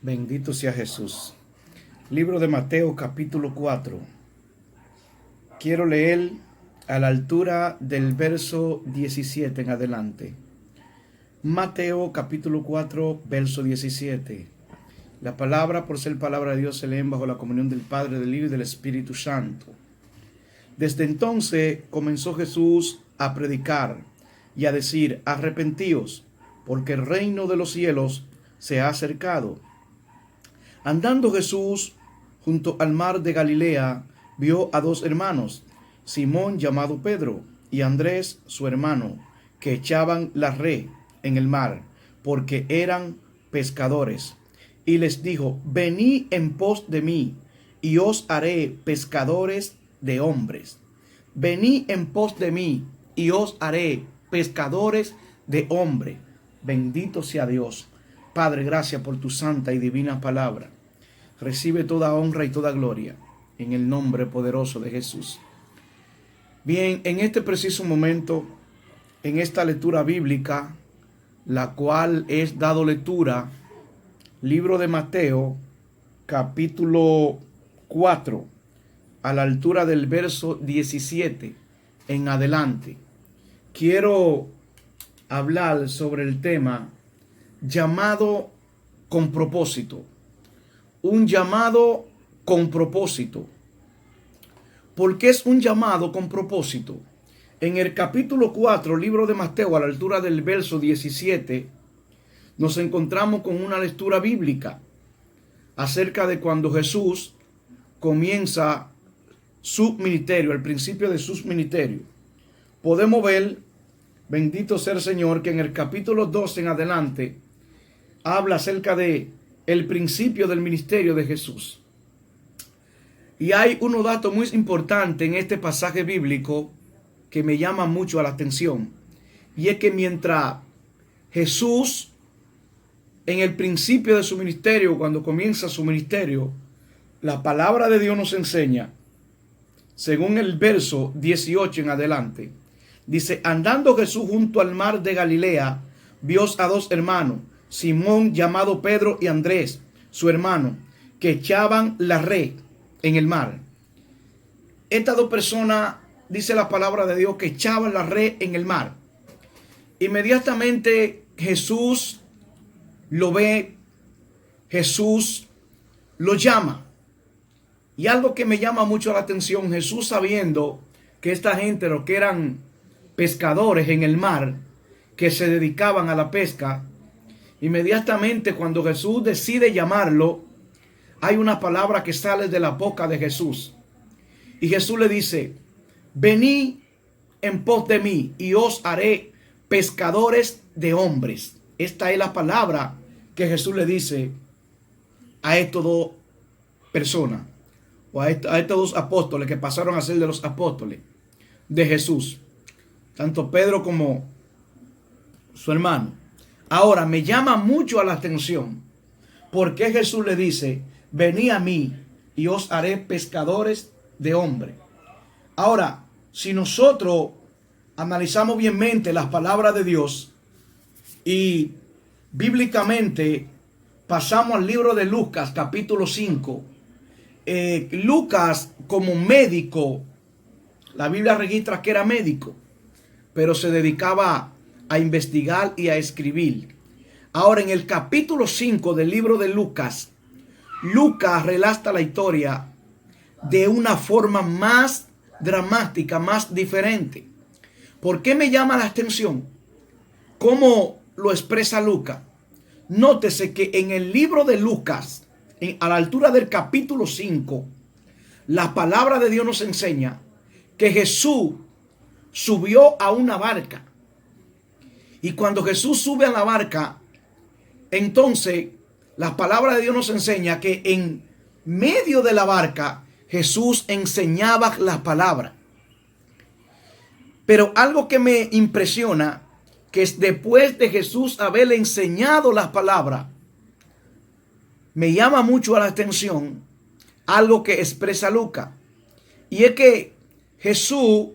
Bendito sea Jesús. Libro de Mateo capítulo 4. Quiero leer a la altura del verso 17 en adelante. Mateo capítulo 4, verso 17. La palabra, por ser palabra de Dios, se leen bajo la comunión del Padre, del Hijo y del Espíritu Santo. Desde entonces comenzó Jesús a predicar y a decir: arrepentíos, porque el reino de los cielos se ha acercado. Andando Jesús junto al mar de Galilea, vio a dos hermanos, Simón llamado Pedro y Andrés su hermano, que echaban la red en el mar, porque eran pescadores. Y les dijo: venid en pos de mí, y os haré pescadores de hombres. Venid en pos de mí, y os haré pescadores de hombres. Bendito sea Dios. Padre, gracias por tu santa y divina palabra. Recibe toda honra y toda gloria en el nombre poderoso de Jesús. Bien, en este preciso momento, en esta lectura bíblica, la cual es dado lectura, libro de Mateo, capítulo 4, a la altura del verso 17 en adelante, quiero hablar sobre el tema llamado con propósito. Un llamado con propósito. ¿Por qué es un llamado con propósito? En el capítulo 4, libro de Mateo, a la altura del verso 17, nos encontramos con una lectura bíblica acerca de cuando Jesús comienza su ministerio, el principio de su ministerio. Podemos ver, bendito sea el Señor, que en el capítulo 2 en adelante habla acerca de el principio del ministerio de Jesús. Y hay unos datos muy importantes en este pasaje bíblico que me llaman mucho la atención. Y es que mientras Jesús, en el principio de su ministerio, cuando comienza su ministerio, la palabra de Dios nos enseña, según el verso 18 en adelante, dice: andando Jesús junto al mar de Galilea, vio a dos hermanos, Simón llamado Pedro y Andrés su hermano, que echaban la red en el mar. Estas dos personas, dice la palabra de Dios, que echaban la red en el mar. Inmediatamente Jesús lo ve, Jesús lo llama. Y algo que me llama mucho la atención, Jesús, sabiendo que esta gente, los que eran pescadores en el mar, que se dedicaban a la pesca, inmediatamente cuando Jesús decide llamarlo, hay una palabra que sale de la boca de Jesús. Y Jesús le dice: venid en pos de mí, y os haré pescadores de hombres. Esta es la palabra que Jesús le dice a estas dos personas, o a estos dos apóstoles que pasaron a ser de los apóstoles de Jesús, tanto Pedro como su hermano. Ahora, me llama mucho a la atención porque Jesús le dice: venid a mí y os haré pescadores de hombres. Ahora, si nosotros analizamos bienmente las palabras de Dios y bíblicamente pasamos al libro de Lucas capítulo 5, Lucas, como médico, la Biblia registra que era médico, pero se dedicaba a investigar y a escribir. Ahora, en el capítulo 5 del libro de Lucas, Lucas relata la historia de una forma más dramática, más diferente. ¿Por qué me llama la atención? ¿Cómo lo expresa Lucas? Nótese que en el libro de Lucas, a la altura del capítulo 5, la palabra de Dios nos enseña que Jesús subió a una barca. Y cuando Jesús sube a la barca, entonces la palabra de Dios nos enseña que en medio de la barca Jesús enseñaba la palabra. Pero algo que me impresiona, que es después de Jesús haberle enseñado las palabras, me llama mucho la atención algo que expresa Lucas. Y es que Jesús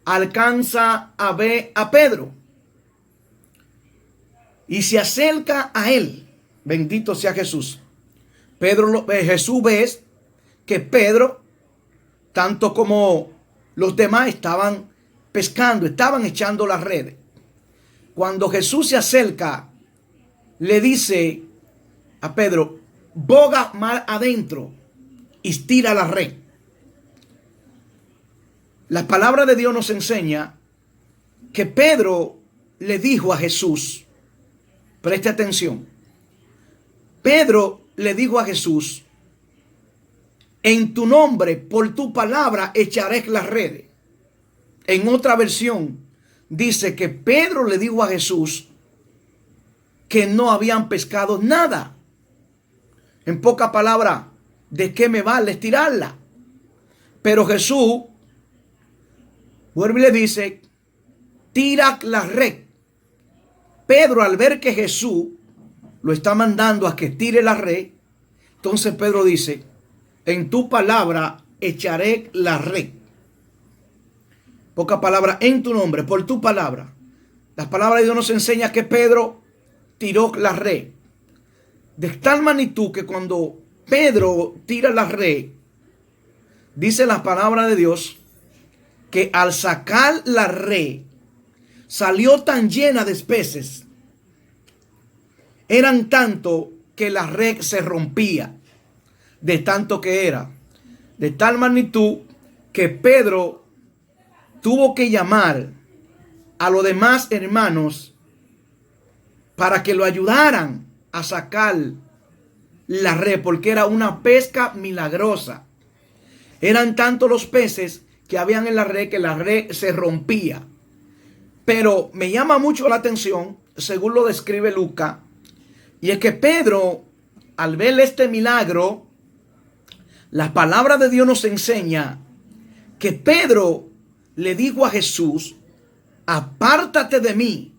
alcanza a ver a Pedro y se acerca a él. Bendito sea Jesús. Jesús ve que Pedro, tanto como los demás, estaban pescando, estaban echando las redes. Cuando Jesús se acerca, le dice a Pedro: boga mar adentro y estira la red. La palabra de Dios nos enseña que Pedro le dijo a Jesús, preste atención, Pedro le dijo a Jesús: en tu nombre, por tu palabra, echaré las redes. En otra versión dice que Pedro le dijo a Jesús que no habían pescado nada. En pocas palabras, ¿de qué me vale estirarla? Pero Jesús vuelve y le dice: tira la red. Pedro, al ver que Jesús lo está mandando a que tire la red, entonces Pedro dice: en tu palabra echaré la red. Poca palabra, en tu nombre, por tu palabra. La palabra de Dios nos enseña que Pedro tiró la red. De tal magnitud que cuando Pedro tira la red, dice la palabra de Dios que al sacar la red salió tan llena de peces. Eran tanto que la red se rompía de tanto que era. De tal magnitud que Pedro tuvo que llamar a los demás hermanos para que lo ayudaran a sacar la red, porque era una pesca milagrosa. Eran tantos los peces que habían en la red que la red se rompía. Pero me llama mucho la atención, según lo describe Lucas, y es que Pedro, al ver este milagro, la palabra de Dios nos enseña que Pedro le dijo a Jesús: apártate de mí,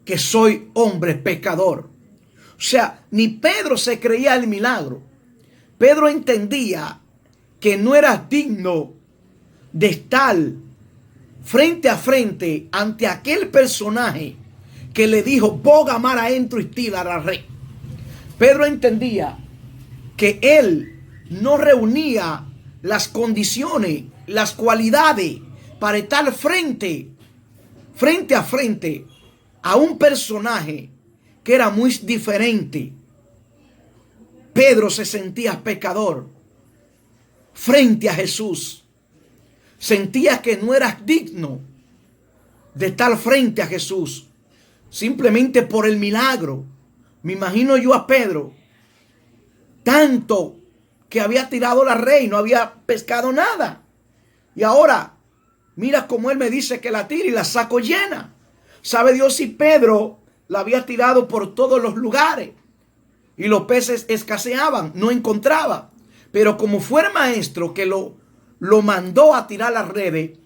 que soy hombre pecador. O sea, ni Pedro se creía el milagro. Pedro entendía que no era digno de estar frente a frente ante aquel personaje que le dijo: boga mar adentro y tira la red. Pedro entendía que él no reunía las condiciones, las cualidades para estar frente a frente a un personaje que era muy diferente. Pedro se sentía pecador frente a Jesús. Sentía que no era digno de estar frente a Jesús, simplemente por el milagro. Me imagino yo a Pedro, tanto que había tirado la red y no había pescado nada. Y ahora, mira cómo él me dice que la tire y la saco llena. Sabe Dios si Pedro la había tirado por todos los lugares y los peces escaseaban, no encontraba. Pero como fue el maestro que lo mandó a tirar las redes,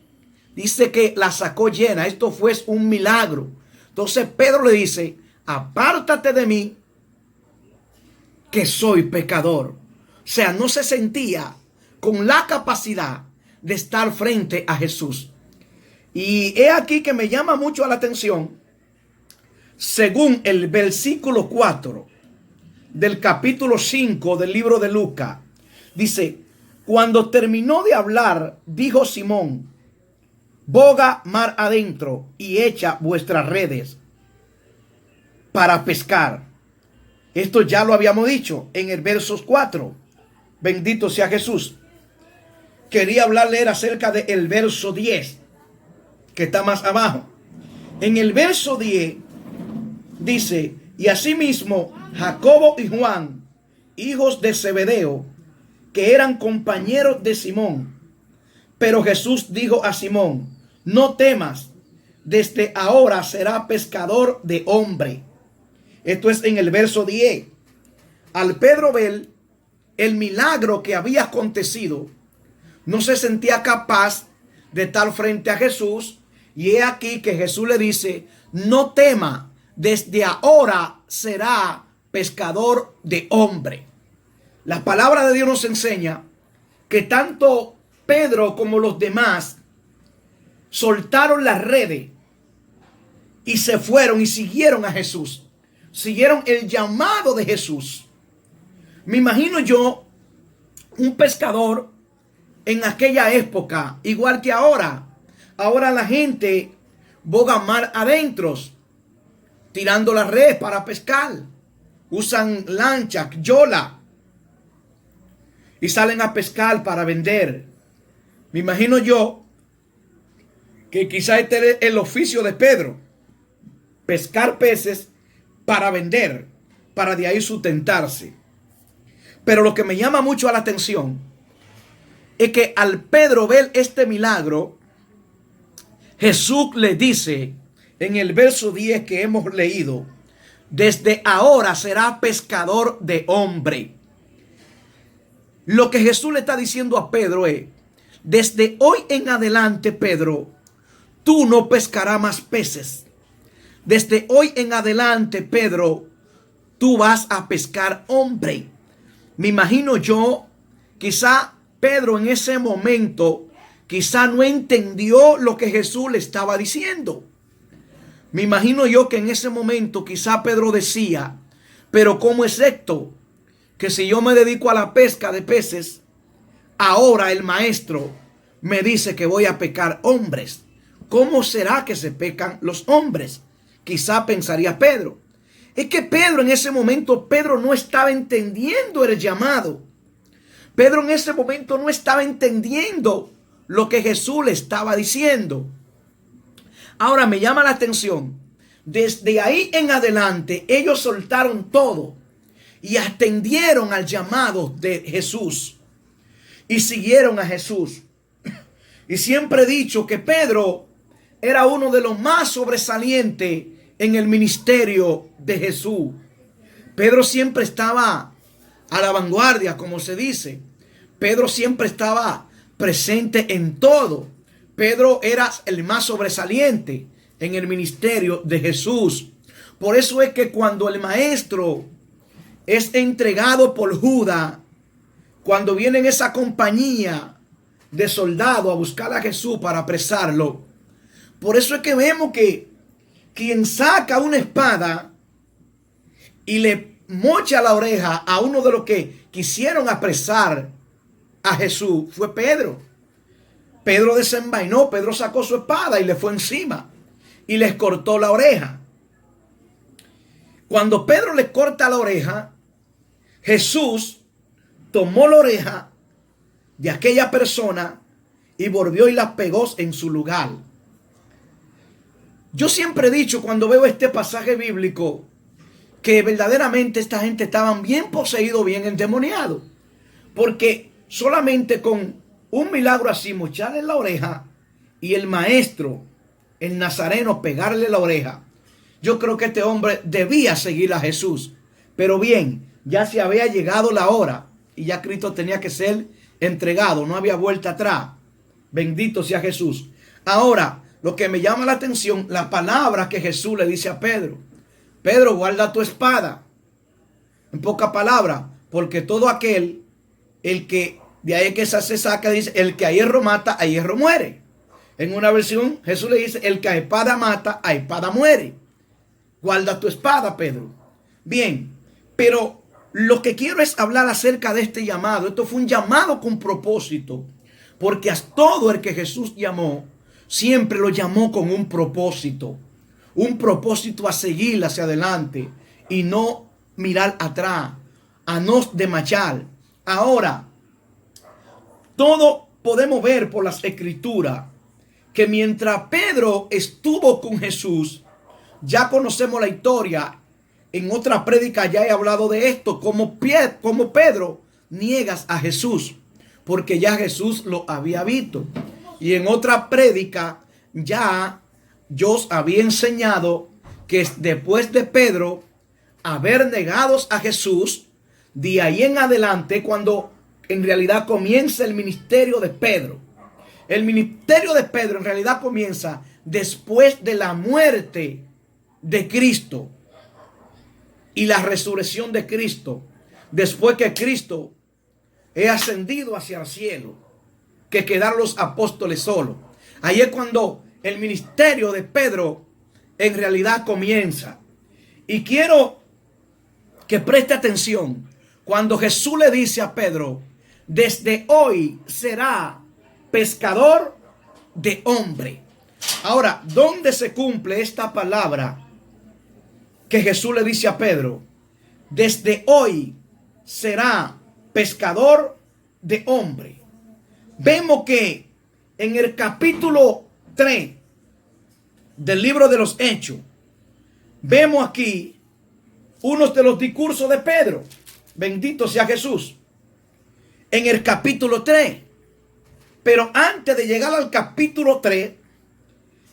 dice que la sacó llena. Esto fue un milagro. Entonces Pedro le dice: apártate de mí, que soy pecador. O sea, no se sentía con la capacidad de estar frente a Jesús. Y he aquí que me llama mucho la atención, según el versículo 4 del capítulo 5 del libro de Lucas. Dice: cuando terminó de hablar, dijo Simón: boga mar adentro y echa vuestras redes para pescar. Esto ya lo habíamos dicho en el verso 4. Bendito sea Jesús. Quería hablarle acerca del verso 10, que está más abajo. En el verso 10 dice: y asimismo Jacobo y Juan, hijos de Zebedeo, que eran compañeros de Simón. Pero Jesús dijo a Simón: no temas, desde ahora será pescador de hombre. Esto es en el verso 10. Al Pedro ver el milagro que había acontecido, no se sentía capaz de estar frente a Jesús. Y he aquí que Jesús le dice: no tema, desde ahora será pescador de hombre. La palabra de Dios nos enseña que tanto Pedro como los demás soltaron las redes y se fueron y siguieron a Jesús. Siguieron el llamado de Jesús. Me imagino yo un pescador en aquella época, igual que ahora. Ahora la gente boga mar adentro, tirando la red para pescar. Usan lancha, yola, y salen a pescar para vender. Me imagino yo que quizá este es el oficio de Pedro: pescar peces para vender, para de ahí sustentarse. Pero lo que me llama mucho la atención es que al Pedro ver este milagro, Jesús le dice en el verso 10 que hemos leído: desde ahora será pescador de hombre. Lo que Jesús le está diciendo a Pedro es: desde hoy en adelante, Pedro, tú no pescarás más peces. Desde hoy en adelante, Pedro, tú vas a pescar hombre. Me imagino yo, quizá Pedro en ese momento, quizá no entendió lo que Jesús le estaba diciendo. Me imagino yo que en ese momento quizá Pedro decía: pero ¿cómo es esto? Que si yo me dedico a la pesca de peces, ahora el maestro me dice que voy a pescar hombres. ¿Cómo será que se pescan los hombres? Quizá pensaría Pedro. Es que Pedro en ese momento, Pedro no estaba entendiendo el llamado. Pedro en ese momento no estaba entendiendo lo que Jesús le estaba diciendo. Ahora me llama la atención. Desde ahí en adelante ellos soltaron todo y atendieron al llamado de Jesús y siguieron a Jesús. Y siempre he dicho que Pedro era uno de los más sobresalientes en el ministerio de Jesús. Pedro siempre estaba a la vanguardia, como se dice. Pedro siempre estaba presente en todo. Pedro era el más sobresaliente en el ministerio de Jesús. Por eso es que cuando el maestro es entregado por Judas, cuando viene en esa compañía de soldados a buscar a Jesús para apresarlo, por eso es que vemos que quien saca una espada y le mocha la oreja a uno de los que quisieron apresar a Jesús fue Pedro. Pedro desenvainó, Pedro sacó su espada y le fue encima y les cortó la oreja. Cuando Pedro le corta la oreja, Jesús tomó la oreja de aquella persona y volvió y la pegó en su lugar. Yo siempre he dicho, cuando veo este pasaje bíblico, que verdaderamente esta gente estaban bien poseídos, bien endemoniados. Porque solamente con un milagro así, mocharle la oreja, y el maestro, el nazareno, pegarle la oreja, yo creo que este hombre debía seguir a Jesús. Pero bien, ya se había llegado la hora y ya Cristo tenía que ser entregado, no había vuelta atrás. Bendito sea Jesús. Ahora, lo que me llama la atención, la palabra que Jesús le dice a Pedro: Pedro, guarda tu espada. En pocas palabras, porque todo aquel, el que de ahí que se saca, dice: el que a hierro mata, a hierro muere. En una versión, Jesús le dice: el que a espada mata, a espada muere. Guarda tu espada, Pedro. Bien, pero lo que quiero es hablar acerca de este llamado. Esto fue un llamado con propósito, porque a todo el que Jesús llamó, siempre lo llamó con un propósito a seguir hacia adelante y no mirar atrás, a no demachar. Ahora, todo podemos ver por las escrituras que mientras Pedro estuvo con Jesús, ya conocemos la historia. En otra prédica ya he hablado de esto, como Pedro niegas a Jesús, porque ya Jesús lo había visto. Y en otra prédica ya yo os había enseñado que después de Pedro haber negado a Jesús, de ahí en adelante, cuando en realidad comienza el ministerio de Pedro. El ministerio de Pedro en realidad comienza después de la muerte de Cristo y la resurrección de Cristo. Después que Cristo es ascendido hacia el cielo, que quedaron los apóstoles solos. Ahí es cuando el ministerio de Pedro en realidad comienza. Y quiero que preste atención, Cuando Jesús le dice a Pedro, desde hoy será pescador de hombre. Ahora, ¿dónde se cumple esta palabra que Jesús le dice a Pedro? Desde hoy será pescador de hombre. Vemos que en el capítulo 3 del libro de los Hechos, vemos aquí uno de los discursos de Pedro. Bendito sea Jesús. En el capítulo 3. Pero antes de llegar al capítulo 3,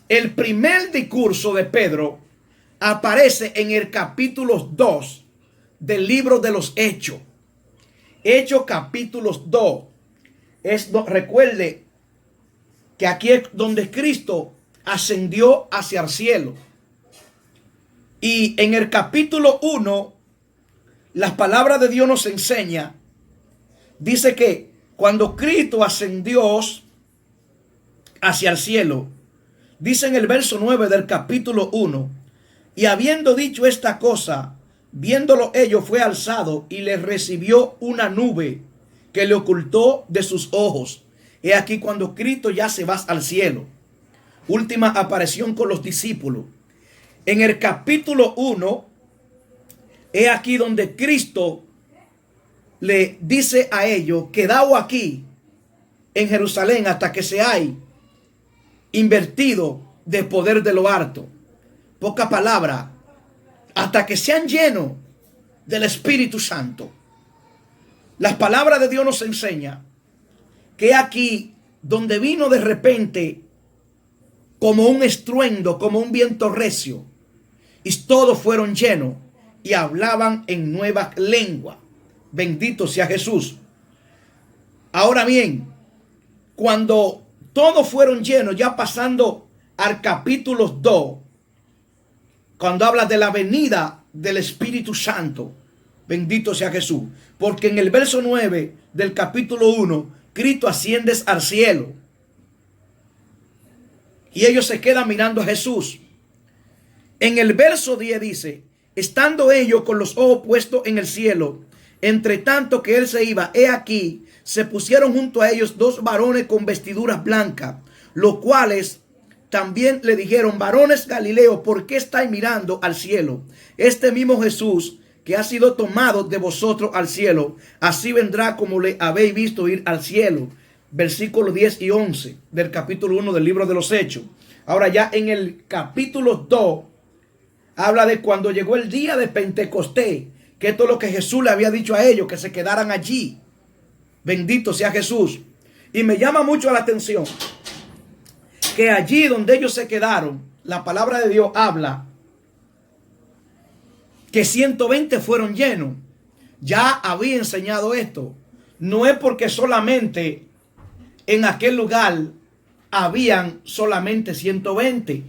el primer discurso de Pedro aparece en el capítulo 2 del libro de los Hechos. Hechos capítulo 2. Recuerde que aquí es donde Cristo ascendió hacia el cielo. Y en el capítulo 1, las palabras de Dios nos enseña, dice que cuando Cristo ascendió hacia el cielo, dice en el verso 9 del capítulo 1, y habiendo dicho esta cosa, viéndolo ellos, fue alzado y le recibió una nube que le ocultó de sus ojos. He aquí cuando Cristo ya se va al cielo. Última aparición con los discípulos. En el capítulo 1, he aquí donde Cristo le dice a ellos, quedaos aquí en Jerusalén hasta que seáis invertido de poder de lo alto. Poca palabra, hasta que sean llenos del Espíritu Santo. Las palabras de Dios nos enseña que aquí donde vino de repente como un estruendo, como un viento recio, y todos fueron llenos y hablaban en nuevas lenguas. Bendito sea Jesús. Ahora bien, cuando todos fueron llenos, ya pasando al capítulo 2, cuando habla de la venida del Espíritu Santo, bendito sea Jesús, porque en el verso 9 del capítulo 1, Cristo asciende al cielo y ellos se quedan mirando a Jesús. En el verso 10 dice, estando ellos con los ojos puestos en el cielo, entre tanto que él se iba, he aquí, se pusieron junto a ellos dos varones con vestiduras blancas, los cuales también le dijeron, varones Galileos, ¿por qué estáis mirando al cielo? Este mismo Jesús que ha sido tomado de vosotros al cielo, así vendrá como le habéis visto ir al cielo. Versículos 10 y 11 del capítulo 1 del libro de los Hechos. Ahora ya en el capítulo 2 habla de cuando llegó el día de Pentecostés, que esto es lo que Jesús le había dicho a ellos, que se quedaran allí. Bendito sea Jesús. Y me llama mucho la atención que allí donde ellos se quedaron, la palabra de Dios habla que 120 fueron llenos. Ya había enseñado esto. No es porque solamente en aquel lugar habían solamente 120,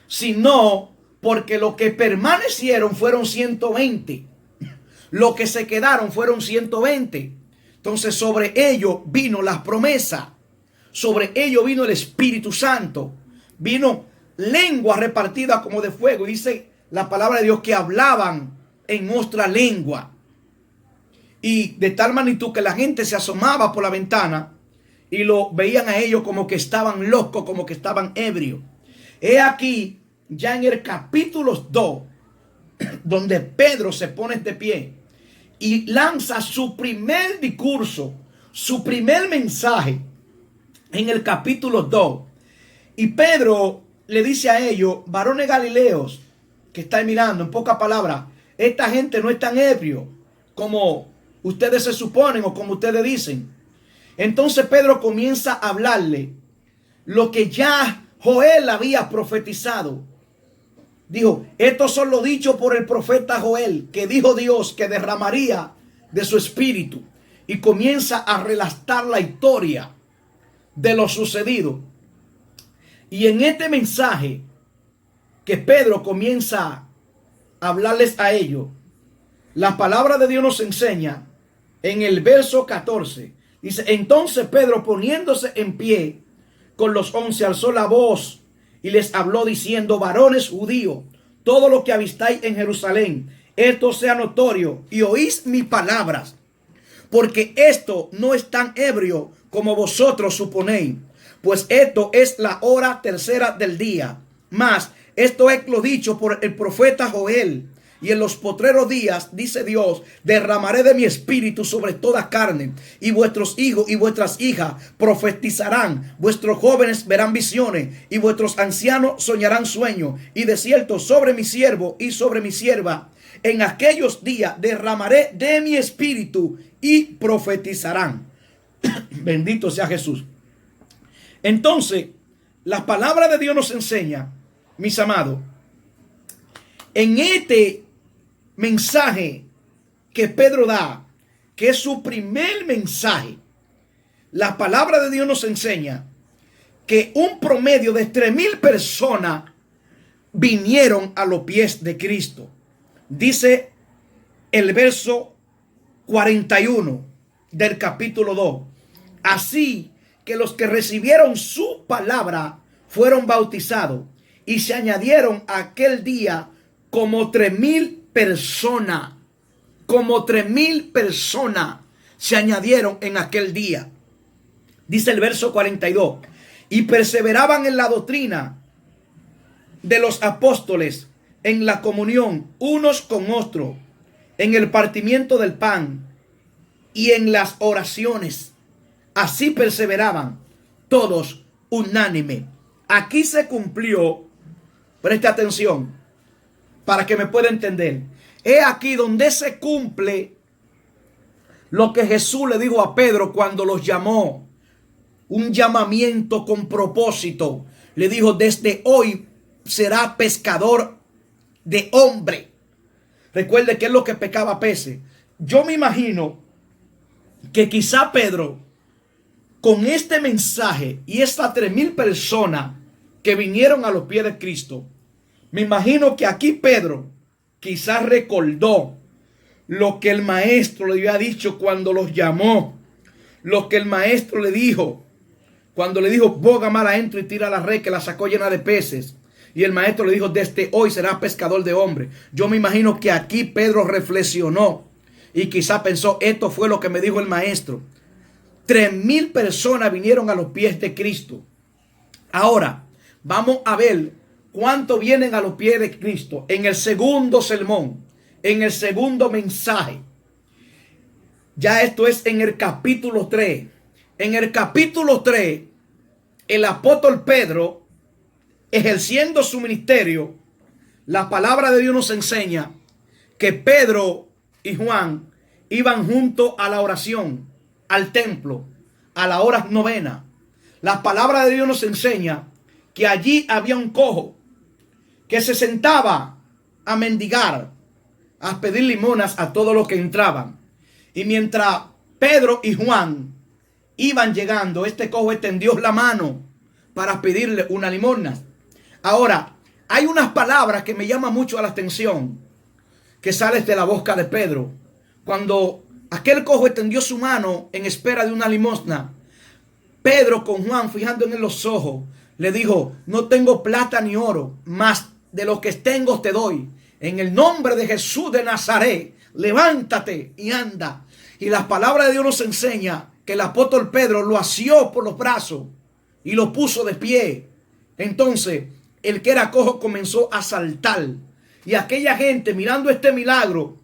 sino porque los que permanecieron fueron 120. Los que se quedaron fueron 120. Entonces sobre ellos vino las promesas. Sobre ellos vino el Espíritu Santo. Vino lengua repartida como de fuego. Y dice la palabra de Dios que hablaban en otra lengua. Y de tal magnitud que la gente se asomaba por la ventana y lo veían a ellos como que estaban locos, como que estaban ebrios. He aquí, ya en el capítulo 2, donde Pedro se pone de pie y lanza su primer discurso, su primer mensaje en el capítulo 2. Y Pedro le dice a ellos, varones galileos, que están mirando, en pocas palabras, esta gente no es tan ebrio como ustedes se suponen o como ustedes dicen. Entonces Pedro comienza a hablarle lo que ya Joel había profetizado. Dijo, estos son los dichos por el profeta Joel, que dijo Dios que derramaría de su espíritu. Y comienza a relatar la historia de lo sucedido. Y en este mensaje que Pedro comienza a hablarles a ellos, la palabra de Dios nos enseña en el verso 14. Dice, entonces Pedro, poniéndose en pie con los 11, alzó la voz y les habló diciendo, varones judíos, todo lo que avistáis en Jerusalén, esto sea notorio, y oís mis palabras. porque esto no es tan ebrio como vosotros suponéis, pues esto es la hora tercera del día. Mas esto es lo dicho por el profeta Joel. Y en los postreros días, dice Dios, derramaré de mi espíritu sobre toda carne, y vuestros hijos y vuestras hijas profetizarán, vuestros jóvenes verán visiones, y vuestros ancianos soñarán sueños, y de cierto sobre mi siervo y sobre mi sierva, en aquellos días derramaré de mi espíritu y profetizarán. Bendito sea Jesús. Entonces, la palabra de Dios nos enseña, mis amados, en este mensaje que Pedro da, que es su primer mensaje, la palabra de Dios nos enseña que un promedio de 3,000 personas vinieron a los pies de Cristo. Dice el verso 41 del capítulo 2. Así que los que recibieron su palabra fueron bautizados, y se añadieron aquel día como 3,000 personas. Como 3,000 personas se añadieron en aquel día. Dice el verso 42. Y perseveraban en la doctrina de los apóstoles, en la comunión unos con otros, en el partimiento del pan y en las oraciones. Así perseveraban todos unánime. Aquí se cumplió, preste atención para que me pueda entender. He aquí donde se cumple lo que Jesús le dijo a Pedro cuando los llamó. Un llamamiento con propósito. Le dijo: desde hoy será pescador de hombre. Recuerde que es lo que pescaba peces. Yo me imagino que quizá Pedro, con este mensaje y estas 3,000 personas que vinieron a los pies de Cristo, me imagino que aquí Pedro quizás recordó lo que el maestro le había dicho cuando los llamó. Lo que el maestro le dijo cuando le dijo: boga mar adentro y tira la red, que la sacó llena de peces. Y el maestro le dijo: desde hoy serás pescador de hombres. Yo me imagino que aquí Pedro reflexionó y quizá pensó: esto fue lo que me dijo el maestro. 3,000 personas vinieron a los pies de Cristo. Ahora vamos a ver cuánto vienen a los pies de Cristo en el segundo sermón, en el segundo mensaje. Ya esto es en el capítulo 3. En el capítulo 3, el apóstol Pedro, ejerciendo su ministerio, la palabra de Dios nos enseña que Pedro y Juan iban juntos a la oración, al templo, a la hora novena. La palabra de Dios nos enseña que allí había un cojo que se sentaba a mendigar, a pedir limonas a todos los que entraban. Y mientras Pedro y Juan iban llegando, este cojo extendió la mano para pedirle una limosna. Ahora, hay unas palabras que me llaman mucho la atención, que salen de la boca de Pedro. Cuando aquel cojo extendió su mano en espera de una limosna, Pedro, con Juan fijando en los ojos, le dijo: no tengo plata ni oro, mas de lo que tengo te doy. En el nombre de Jesús de Nazaret, levántate y anda. Y la palabra de Dios nos enseña que el apóstol Pedro lo asió por los brazos y lo puso de pie. Entonces el que era cojo comenzó a saltar. Y aquella gente, mirando este milagro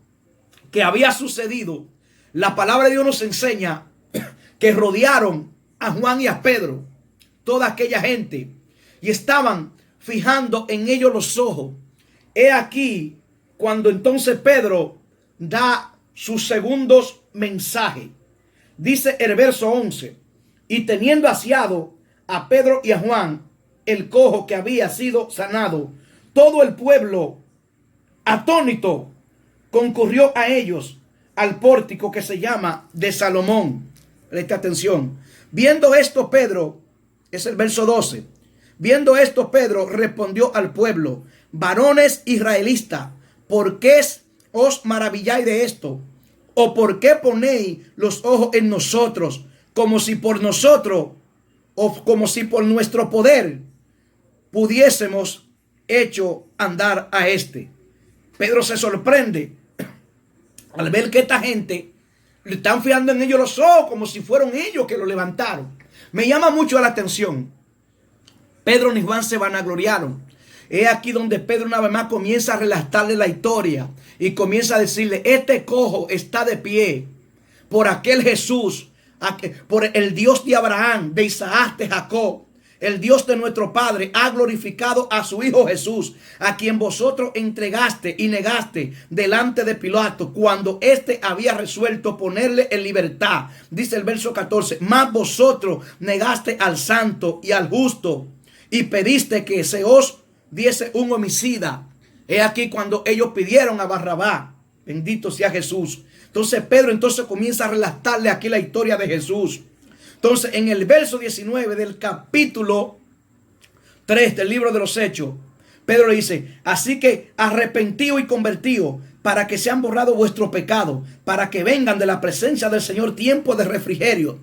que había sucedido, la palabra de Dios nos enseña que rodearon a Juan y a Pedro, toda aquella gente, y estaban fijando en ellos los ojos. He aquí cuando entonces Pedro da sus segundos mensajes. Dice el verso 11: y teniendo asiado a Pedro y a Juan, el cojo que había sido sanado, todo el pueblo, atónito, concurrió a ellos al pórtico que se llama de Salomón. Presta atención. Viendo esto, Pedro, es el verso 12. Viendo esto, Pedro respondió al pueblo: varones israelitas, ¿por qué os maravilláis de esto? ¿O por qué ponéis los ojos en nosotros, como si por nosotros, o como si por nuestro poder pudiésemos hecho andar a este? Pedro se sorprende al ver que esta gente Le están fijando en ellos los ojos como si fueron ellos que lo levantaron. Me llama mucho la atención. Pedro ni Juan se vanagloriaron. Es aquí donde Pedro una vez más comienza a relatarle la historia y comienza a decirle: este cojo está de pie por aquel Jesús, por el Dios de Abraham, de Isaac, de Jacob. El Dios de nuestro Padre ha glorificado a su Hijo Jesús, a quien vosotros entregaste y negaste delante de Pilato, cuando éste había resuelto ponerle en libertad. Dice el verso 14: mas vosotros negaste al santo y al justo, y pediste que se os diese un homicida. He aquí cuando ellos pidieron a Barrabás. Bendito sea Jesús. Entonces Pedro comienza a relatarle aquí la historia de Jesús. Entonces, en el verso 19 del capítulo 3 del libro de los Hechos, Pedro le dice: así que arrepentido y convertido, para que sean borrados vuestros pecados, para que vengan de la presencia del Señor tiempo de refrigerio.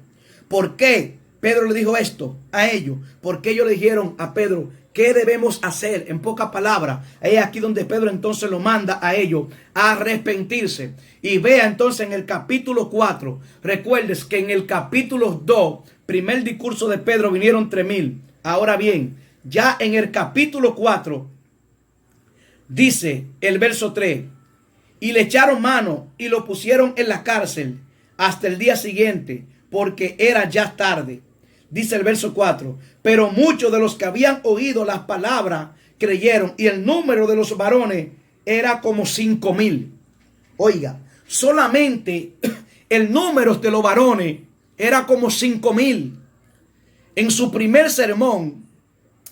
¿Por qué Pedro le dijo esto a ellos? Porque ellos le dijeron a Pedro: ¿qué debemos hacer? En pocas palabras, es aquí donde Pedro entonces lo manda a ellos a arrepentirse. Y vea entonces en el capítulo 4, recuerdes que en el capítulo 2, primer discurso de Pedro, vinieron 3,000. Ahora bien, ya en el capítulo 4, dice el verso 3, y le echaron mano y lo pusieron en la cárcel hasta el día siguiente, porque era ya tarde. Dice el verso 4, pero muchos de los que habían oído las palabras creyeron, y el número de los varones era como 5,000. Oiga, solamente el número de los varones era como 5,000. En su primer sermón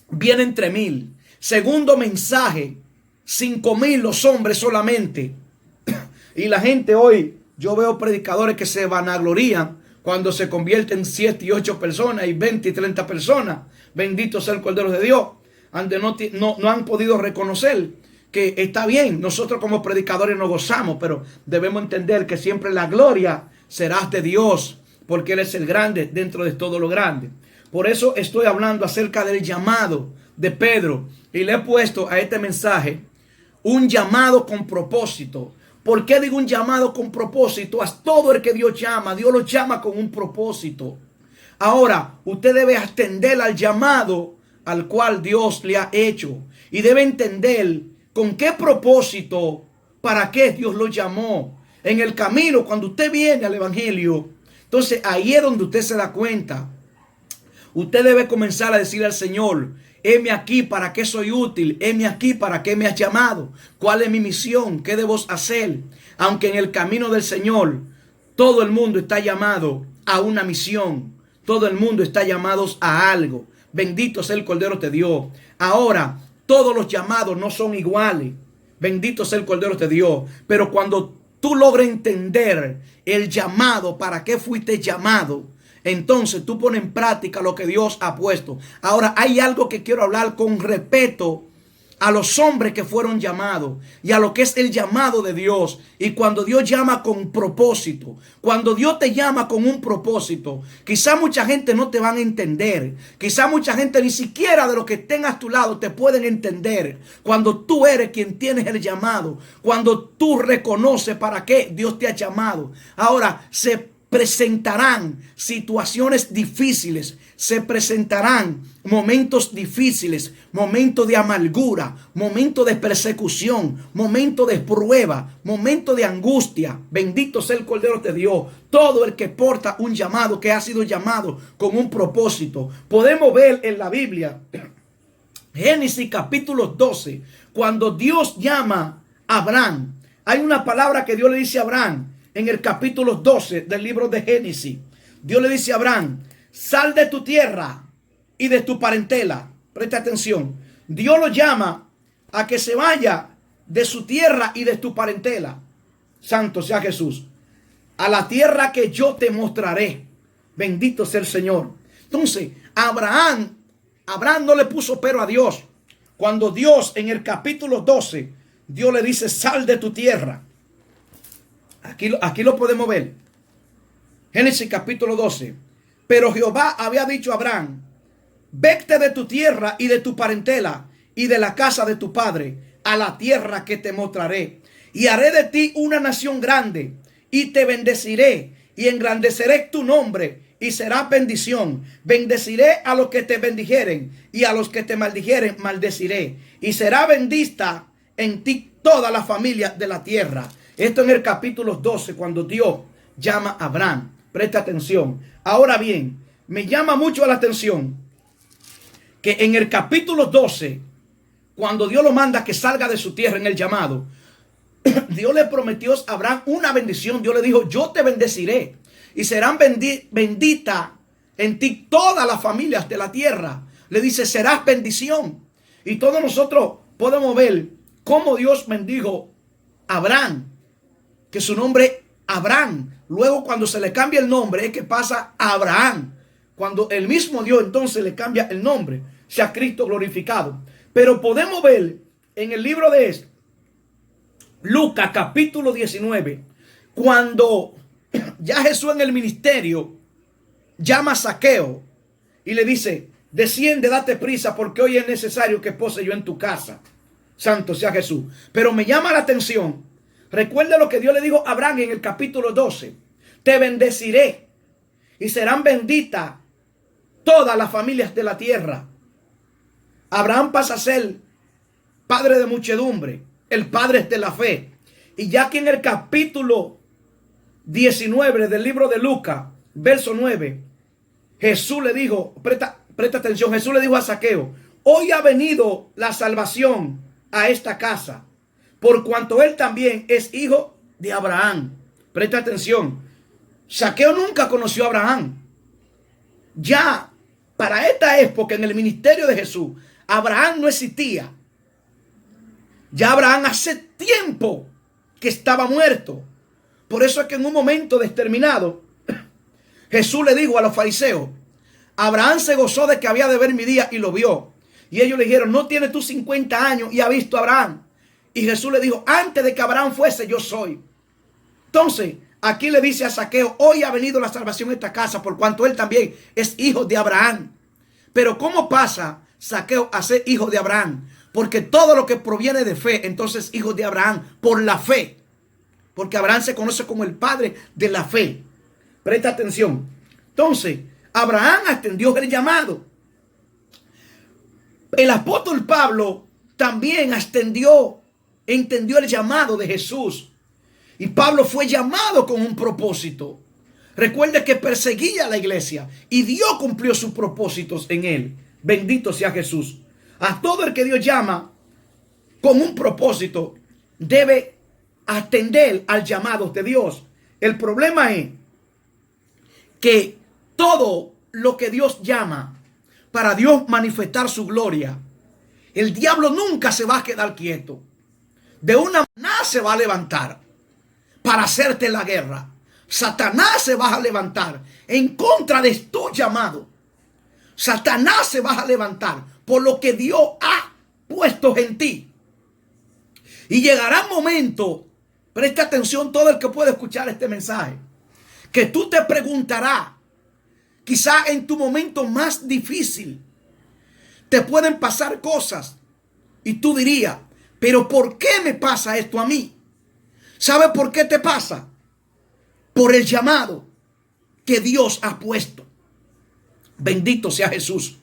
vienen 3,000. Segundo mensaje, 5,000 los hombres solamente. Y la gente hoy, yo veo predicadores que se vanaglorían cuando se convierten 7 y 8 personas y 20 y 30 personas. Bendito sea el Cordero de Dios. No han podido reconocer que está bien. Nosotros como predicadores nos gozamos, pero debemos entender que siempre la gloria será de Dios, porque Él es el grande dentro de todo lo grande. Por eso estoy hablando acerca del llamado de Pedro, y le he puesto a este mensaje un llamado con propósito. ¿Por qué digo un llamado con propósito? A todo el que Dios llama, Dios lo llama con un propósito. Ahora, usted debe atender al llamado al cual Dios le ha hecho, y debe entender con qué propósito, para qué Dios lo llamó. En el camino, cuando usted viene al evangelio, entonces ahí es donde usted se da cuenta. Usted debe comenzar a decirle al Señor: heme aquí, ¿para qué soy útil? Heme aquí, ¿para qué me has llamado? ¿Cuál es mi misión? ¿Qué debo hacer? Aunque en el camino del Señor todo el mundo está llamado a una misión. Todo el mundo está llamado a algo. Bendito sea el Cordero de Dios. Ahora, todos los llamados no son iguales. Bendito sea el Cordero de Dios. Pero cuando tú logras entender el llamado, para qué fuiste llamado, entonces tú pones en práctica lo que Dios ha puesto. Ahora, hay algo que quiero hablar con respeto a los hombres que fueron llamados y a lo que es el llamado de Dios. Y cuando Dios llama con propósito, cuando Dios te llama con un propósito, quizá mucha gente no te van a entender. Quizá mucha gente ni siquiera de los que estén a tu lado te pueden entender. Cuando tú eres quien tienes el llamado, cuando tú reconoces para qué Dios te ha llamado. Ahora, se presentarán situaciones difíciles, se presentarán momentos difíciles, momentos de amargura, momentos de persecución, momentos de prueba, momentos de angustia. Bendito sea el Cordero de Dios. Todo el que porta un llamado, que ha sido llamado con un propósito. Podemos ver en la Biblia, Génesis capítulo 12, cuando Dios llama a Abraham. Hay una palabra que Dios le dice a Abraham. En el capítulo 12 del libro de Génesis, Dios le dice a Abraham: sal de tu tierra y de tu parentela. Presta atención. Dios lo llama a que se vaya de su tierra y de tu parentela. Santo sea Jesús. A la tierra que yo te mostraré. Bendito sea el Señor. Entonces, Abraham no le puso pero a Dios. Cuando Dios en el capítulo 12, Dios le dice: sal de tu tierra. Aquí lo podemos ver. Génesis capítulo 12. Pero Jehová había dicho a Abraham: vete de tu tierra y de tu parentela y de la casa de tu padre a la tierra que te mostraré. Y haré de ti una nación grande y te bendeciré y engrandeceré tu nombre y será bendición. Bendeciré a los que te bendijeren y a los que te maldijeren maldeciré. Y será bendita en ti toda la familia de la tierra. Esto en el capítulo 12, cuando Dios llama a Abraham. Presta atención. Ahora bien, me llama mucho la atención que en el capítulo 12, cuando Dios lo manda que salga de su tierra en el llamado, Dios le prometió a Abraham una bendición. Dios le dijo, yo te bendeciré y serán bendita en ti todas las familias de la tierra. Le dice, serás bendición. Y todos nosotros podemos ver cómo Dios bendijo a Abraham, que su nombre Abraham. Luego cuando se le cambia el nombre es que pasa a Abraham. Cuando el mismo Dios entonces le cambia el nombre, sea Cristo glorificado. Pero podemos ver en el libro de Lucas capítulo 19, cuando ya Jesús en el ministerio llama a Zaqueo y le dice, desciende, date prisa, porque hoy es necesario que pose yo en tu casa. Santo sea Jesús. Pero me llama la atención, recuerda lo que Dios le dijo a Abraham en el capítulo 12, te bendeciré y serán benditas todas las familias de la tierra. Abraham pasa a ser padre de muchedumbre, el padre de la fe. Y ya que en el capítulo 19 del libro de Lucas, verso 9, Jesús le dijo, presta atención, Jesús le dijo a Zaqueo, hoy ha venido la salvación a esta casa, por cuanto él también es hijo de Abraham. Presta atención, Zaqueo nunca conoció a Abraham. Ya para esta época en el ministerio de Jesús, Abraham no existía. Ya Abraham hace tiempo que estaba muerto. Por eso es que en un momento determinado, Jesús le dijo a los fariseos, Abraham se gozó de que había de ver mi día y lo vio. Y ellos le dijeron, no tienes tú 50 años y ha visto a Abraham. Y Jesús le dijo, antes de que Abraham fuese, yo soy. Entonces, aquí le dice a Zaqueo, hoy ha venido la salvación a esta casa, por cuanto él también es hijo de Abraham. Pero ¿cómo pasa Zaqueo a ser hijo de Abraham? Porque todo lo que proviene de fe, entonces hijo de Abraham, por la fe. Porque Abraham se conoce como el padre de la fe. Presta atención. Entonces, Abraham atendió el llamado. El apóstol Pablo también entendió el llamado de Jesús. Y Pablo fue llamado con un propósito. Recuerde que perseguía a la iglesia y Dios cumplió sus propósitos en él. Bendito sea Jesús. A todo el que Dios llama con un propósito debe atender al llamado de Dios. El problema es que todo lo que Dios llama para Dios manifestar su gloria, el diablo nunca se va a quedar quieto. De una manera se va a levantar para hacerte la guerra. Satanás se va a levantar en contra de tu llamado. Satanás se va a levantar por lo que Dios ha puesto en ti. Y llegará un momento, presta atención todo el que puede escuchar este mensaje, que tú te preguntarás, quizá en tu momento más difícil, te pueden pasar cosas y tú dirías, pero ¿por qué me pasa esto a mí? ¿Sabe por qué te pasa? Por el llamado que Dios ha puesto. Bendito sea Jesús.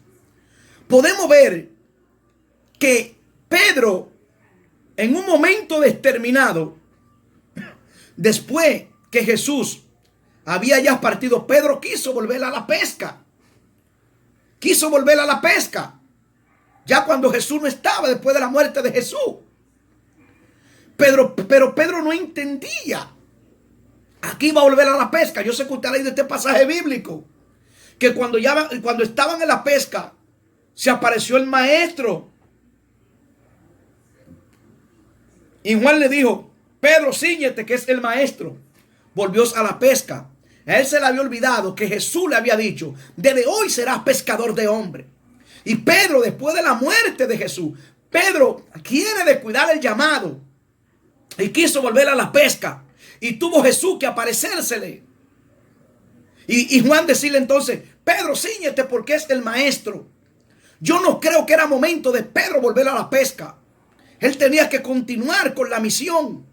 Podemos ver que Pedro, en un momento determinado, después que Jesús había ya partido, Pedro quiso volver a la pesca. Quiso volver a la pesca. Ya cuando Jesús no estaba, después de la muerte de Jesús. Pero Pedro no entendía. Aquí va a volver a la pesca. Yo sé que usted ha leído este pasaje bíblico. Que cuando estaban en la pesca, se apareció el maestro. Y Juan le dijo, Pedro, cíñete, que es el maestro. Volvió a la pesca. A él se le había olvidado que Jesús le había dicho, desde hoy serás pescador de hombres. Y Pedro, después de la muerte de Jesús, Pedro quiere descuidar el llamado. Y quiso volver a la pesca. Y tuvo Jesús que aparecérsele. Y Juan decirle entonces, Pedro, cíñete porque es el maestro. Yo no creo que era momento de Pedro volver a la pesca. Él tenía que continuar con la misión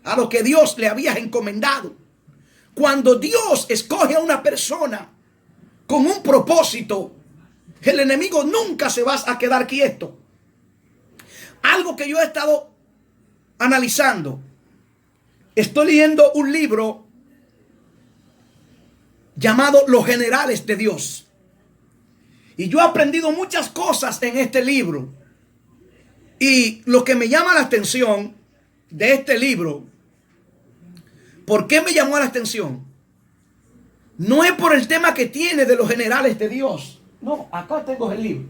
a lo que Dios le había encomendado. Cuando Dios escoge a una persona con un propósito, el enemigo nunca se va a quedar quieto. Algo que yo he estado analizando. Estoy leyendo un libro llamado Los Generales de Dios. Y yo he aprendido muchas cosas en este libro. Y lo que me llama la atención de este libro, ¿por qué me llamó la atención? No es por el tema que tiene de los generales de Dios. No, acá tengo el libro.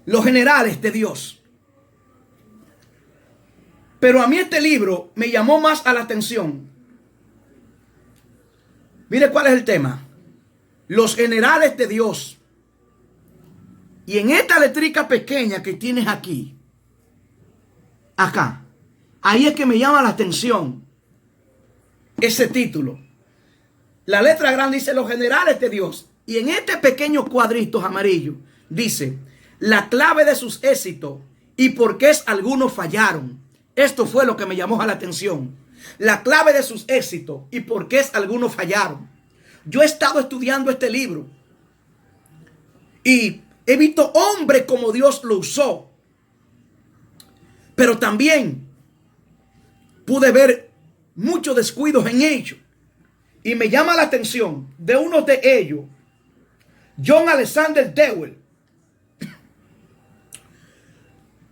Los generales de Dios. Pero a mí este libro me llamó más a la atención. Mire cuál es el tema. Los generales de Dios. Y en esta letrica pequeña que tienes aquí, acá, ahí es que me llama la atención ese título. La letra grande dice los generales de Dios. Y en este pequeño cuadrito amarillo dice la clave de sus éxitos y por qué algunos fallaron. Esto fue lo que me llamó a la atención. La clave de sus éxitos y por qué algunos fallaron. Yo he estado estudiando este libro y he visto hombres como Dios lo usó. Pero también pude ver muchos descuidos en ellos. Y me llama la atención de uno de ellos, John Alexander Dowie,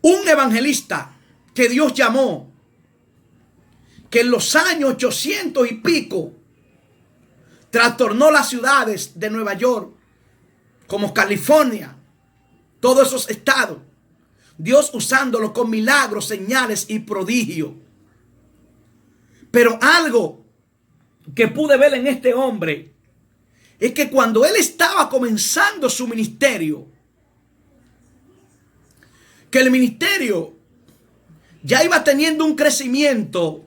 un evangelista que Dios llamó, que en los años 800 y pico trastornó las ciudades de Nueva York, como California, todos esos estados. Dios usándolo con milagros, señales y prodigios. Pero algo que pude ver en este hombre es que cuando él estaba comenzando su ministerio, que el ministerio ya iba teniendo un crecimiento,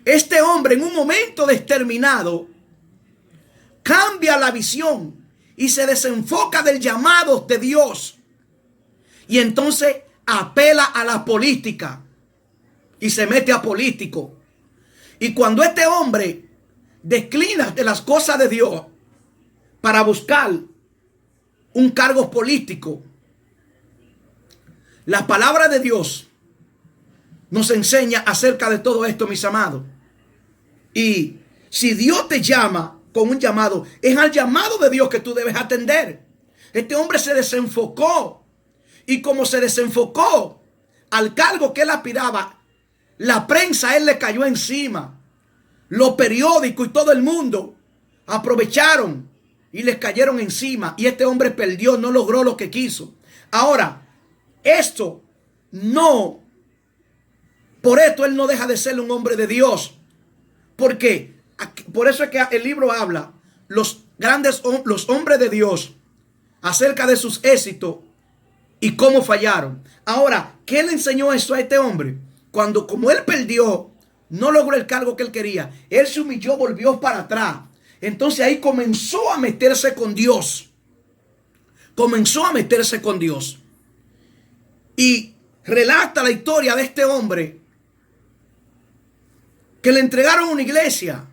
este hombre en un momento determinado cambia la visión y se desenfoca del llamado de Dios. Y entonces apela a la política y se mete a político. Y cuando este hombre declina de las cosas de Dios para buscar un cargo político, la palabra de Dios nos enseña acerca de todo esto, mis amados. Y si Dios te llama con un llamado, es al llamado de Dios que tú debes atender. Este hombre se desenfocó. Y como se desenfocó al cargo que él aspiraba, la prensa a él le cayó encima. Los periódicos y todo el mundo aprovecharon y les cayeron encima. Y este hombre perdió, no logró lo que quiso. Ahora, esto no, por esto él no deja de ser un hombre de Dios. Porque por eso es que el libro habla, los hombres de Dios, acerca de sus éxitos y cómo fallaron. Ahora, ¿qué le enseñó eso a este hombre? Cuando, como él perdió, no logró el cargo que él quería, él se humilló, volvió para atrás. Entonces ahí comenzó a meterse con Dios. Comenzó a meterse con Dios. Y relata la historia de este hombre que le entregaron una iglesia.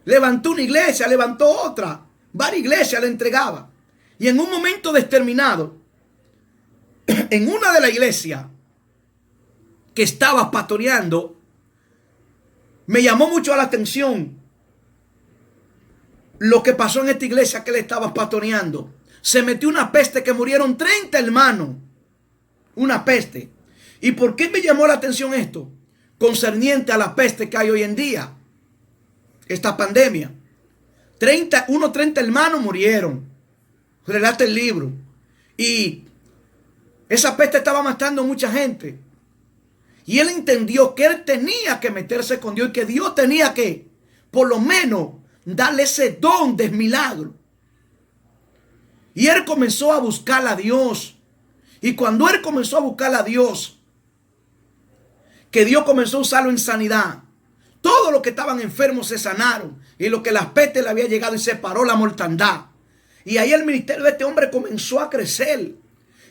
Levantó una iglesia, levantó otra. Varias iglesias le entregaba. Y en un momento determinado, en una de las iglesias que estaba pastoreando, me llamó mucho la atención lo que pasó en esta iglesia que le estaba pastoreando. Se metió una peste que murieron 30 hermanos. Una peste. ¿Y por qué me llamó la atención esto? Concerniente a la peste que hay hoy en día. Esta pandemia. 30 hermanos murieron. Relata el libro. Y esa peste estaba matando a mucha gente. Y él entendió que él tenía que meterse con Dios y que Dios tenía que, por lo menos, darle ese don de milagro. Y él comenzó a buscar a Dios. Y cuando él comenzó a buscar a Dios, que Dios comenzó a usarlo en sanidad, todos los que estaban enfermos se sanaron. Y lo que las pestes le había llegado y se paró la mortandad. Y ahí el ministerio de este hombre comenzó a crecer.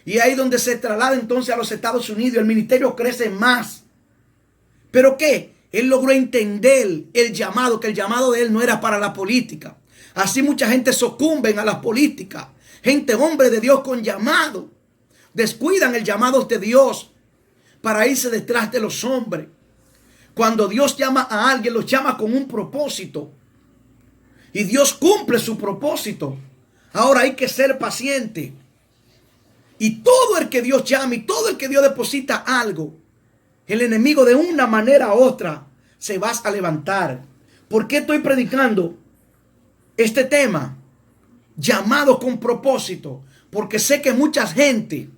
Y ahí donde se traslada entonces a los Estados Unidos, el ministerio crece más. ¿Pero qué? Él logró entender el llamado, que el llamado de él no era para la política. Así mucha gente sucumben a la política. Gente, hombre de Dios con llamado, descuidan el llamado de Dios para irse detrás de los hombres. Cuando Dios llama a alguien, los llama con un propósito. Y Dios cumple su propósito. Ahora hay que ser paciente. Y todo el que Dios llama y todo el que Dios deposita algo, el enemigo de una manera u otra se va a levantar. ¿Por qué estoy predicando este tema? Llamado con propósito. Porque sé que mucha gente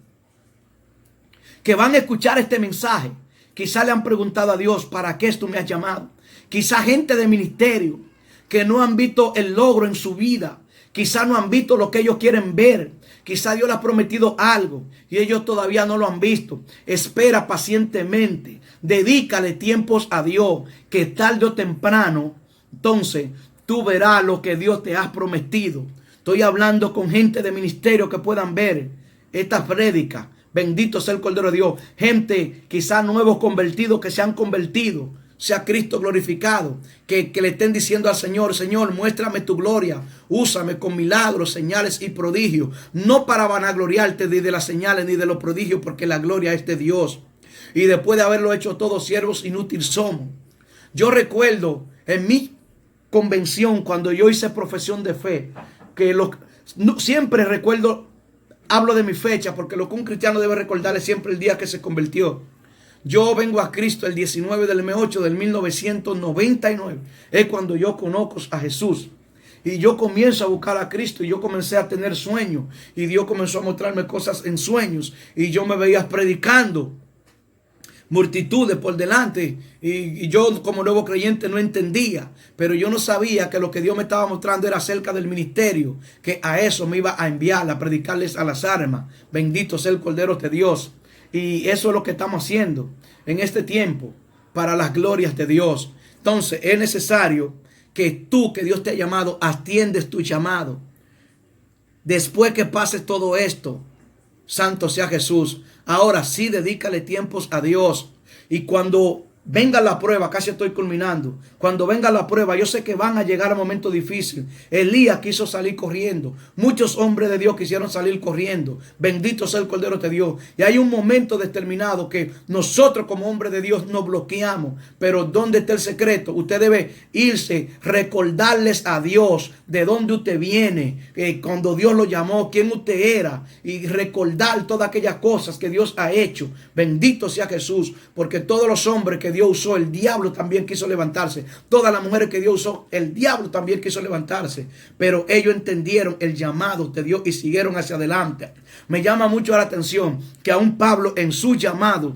que van a escuchar este mensaje, quizá le han preguntado a Dios, ¿para qué tú me has llamado? Quizá gente de ministerio que no han visto el logro en su vida. Quizá no han visto lo que ellos quieren ver. Quizá Dios les ha prometido algo y ellos todavía no lo han visto. Espera pacientemente. Dedícale tiempos a Dios, que tarde o temprano, entonces, tú verás lo que Dios te ha prometido. Estoy hablando con gente de ministerio que puedan ver esta prédica. Bendito sea el Cordero de Dios. Gente, quizá nuevos convertidos que se han convertido. Sea Cristo glorificado. Que le estén diciendo al Señor, Señor, muéstrame tu gloria. Úsame con milagros, señales y prodigios. No para vanagloriarte ni de las señales ni de los prodigios, porque la gloria es de Dios. Y después de haberlo hecho todos, siervos inútiles somos. Yo recuerdo en mi convención, cuando yo hice profesión de fe, que siempre recuerdo, hablo de mi fecha, porque lo que un cristiano debe recordar es siempre el día que se convirtió. Yo vengo a Cristo el 19 del M8 del 1999. Es cuando yo conozco a Jesús. Y yo comienzo a buscar a Cristo. Y yo comencé a tener sueños. Y Dios comenzó a mostrarme cosas en sueños. Y yo me veía predicando. Multitudes por delante. Y yo como nuevo creyente no entendía. Pero yo no sabía que lo que Dios me estaba mostrando era acerca del ministerio. Que a eso me iba a enviar, a predicarles a las almas. Bendito sea el Cordero de Dios. Y eso es lo que estamos haciendo en este tiempo para las glorias de Dios. Entonces es necesario que tú, que Dios te ha llamado, atiendes tu llamado. Después que pases todo esto, santo sea Jesús, ahora sí dedícale tiempos a Dios. Y cuando venga la prueba, casi estoy culminando. Cuando venga la prueba, yo sé que van a llegar a momentos difíciles. Elías quiso salir corriendo. Muchos hombres de Dios quisieron salir corriendo. Bendito sea el Cordero de Dios. Y hay un momento determinado que nosotros como hombres de Dios nos bloqueamos. Pero ¿dónde está el secreto? Usted debe irse, recordarles a Dios de dónde usted viene, cuando Dios lo llamó, quién usted era, y recordar todas aquellas cosas que Dios ha hecho. Bendito sea Jesús, porque todos los hombres que Dios usó, el diablo también quiso levantarse. Todas las mujeres que Dios usó, el diablo también quiso levantarse. Pero ellos entendieron el llamado de Dios y siguieron hacia adelante. Me llama mucho la atención que aún Pablo en su llamado,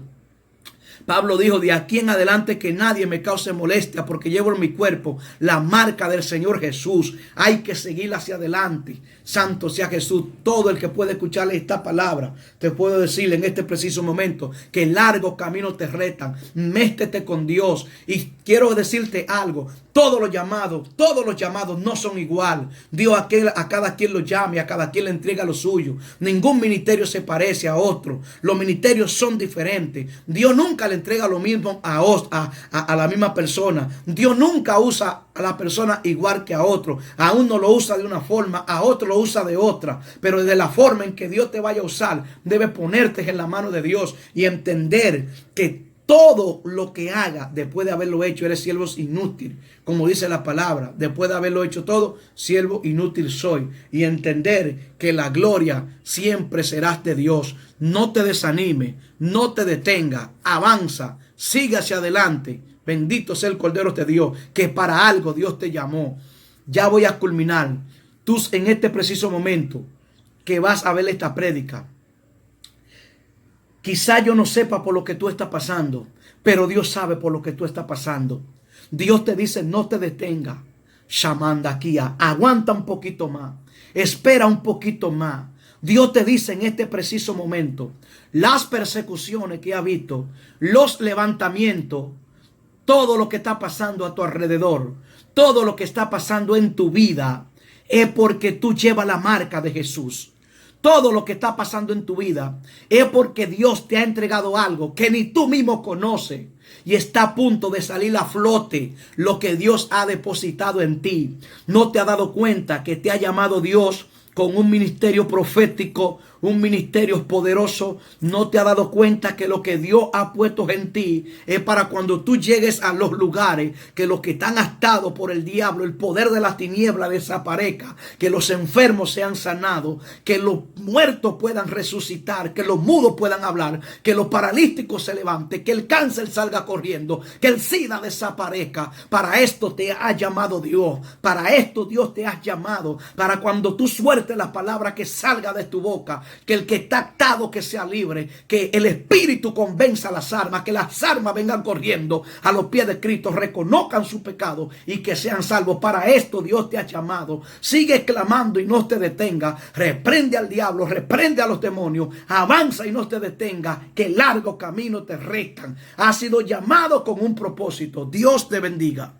Pablo dijo, de aquí en adelante que nadie me cause molestia, porque llevo en mi cuerpo la marca del Señor Jesús. Hay que seguir hacia adelante. Santo sea Jesús. Todo el que puede escucharle esta palabra, te puedo decirle en este preciso momento que largos caminos te retan. Méstete con Dios. Y quiero decirte algo. Todos los llamados no son igual. Dios a cada quien lo llame, a cada quien le entrega lo suyo. Ningún ministerio se parece a otro. Los ministerios son diferentes. Dios nunca le entrega lo mismo a la misma persona. Dios nunca usa a la persona igual que a otro. A uno lo usa de una forma, a otro lo usa de otra. Pero de la forma en que Dios te vaya a usar, debes ponerte en la mano de Dios y entender que todo lo que haga después de haberlo hecho, eres siervo inútil. Como dice la palabra, después de haberlo hecho todo, siervo inútil soy. Y entender que la gloria siempre serás de Dios. No te desanime, no te detenga, avanza, sigue hacia adelante. Bendito sea el Cordero de Dios, que para algo Dios te llamó. Ya voy a culminar. Tú en este preciso momento que vas a ver esta prédica, quizá yo no sepa por lo que tú estás pasando, pero Dios sabe por lo que tú estás pasando. Dios te dice, no te detenga. Shamandakia, aguanta un poquito más. Espera un poquito más. Dios te dice en este preciso momento, las persecuciones que ha visto, los levantamientos, todo lo que está pasando a tu alrededor, todo lo que está pasando en tu vida, es porque tú llevas la marca de Jesús. Todo lo que está pasando en tu vida es porque Dios te ha entregado algo que ni tú mismo conoces. y está a punto de salir a flote lo que Dios ha depositado en ti. No te has dado cuenta que te ha llamado Dios con un ministerio profético, un ministerio poderoso. No te has dado cuenta que lo que Dios ha puesto en ti es para cuando tú llegues a los lugares, que los que están atados por el diablo, el poder de la tiniebla desaparezca, que los enfermos sean sanados, que los muertos puedan resucitar, que los mudos puedan hablar, que los paralíticos se levanten, que el cáncer salga corriendo, que el SIDA desaparezca. Para esto te ha llamado Dios, para esto Dios te ha llamado, para cuando tú sueltes la palabra que salga de tu boca, que el que está atado que sea libre, que el Espíritu convenza a las almas, que las almas vengan corriendo a los pies de Cristo, reconozcan su pecado y que sean salvos. Para esto Dios te ha llamado. Sigue clamando y no te detenga. Reprende al diablo, reprende a los demonios, avanza y no te detenga, que largo camino te restan. Has sido llamado con un propósito. Dios te bendiga.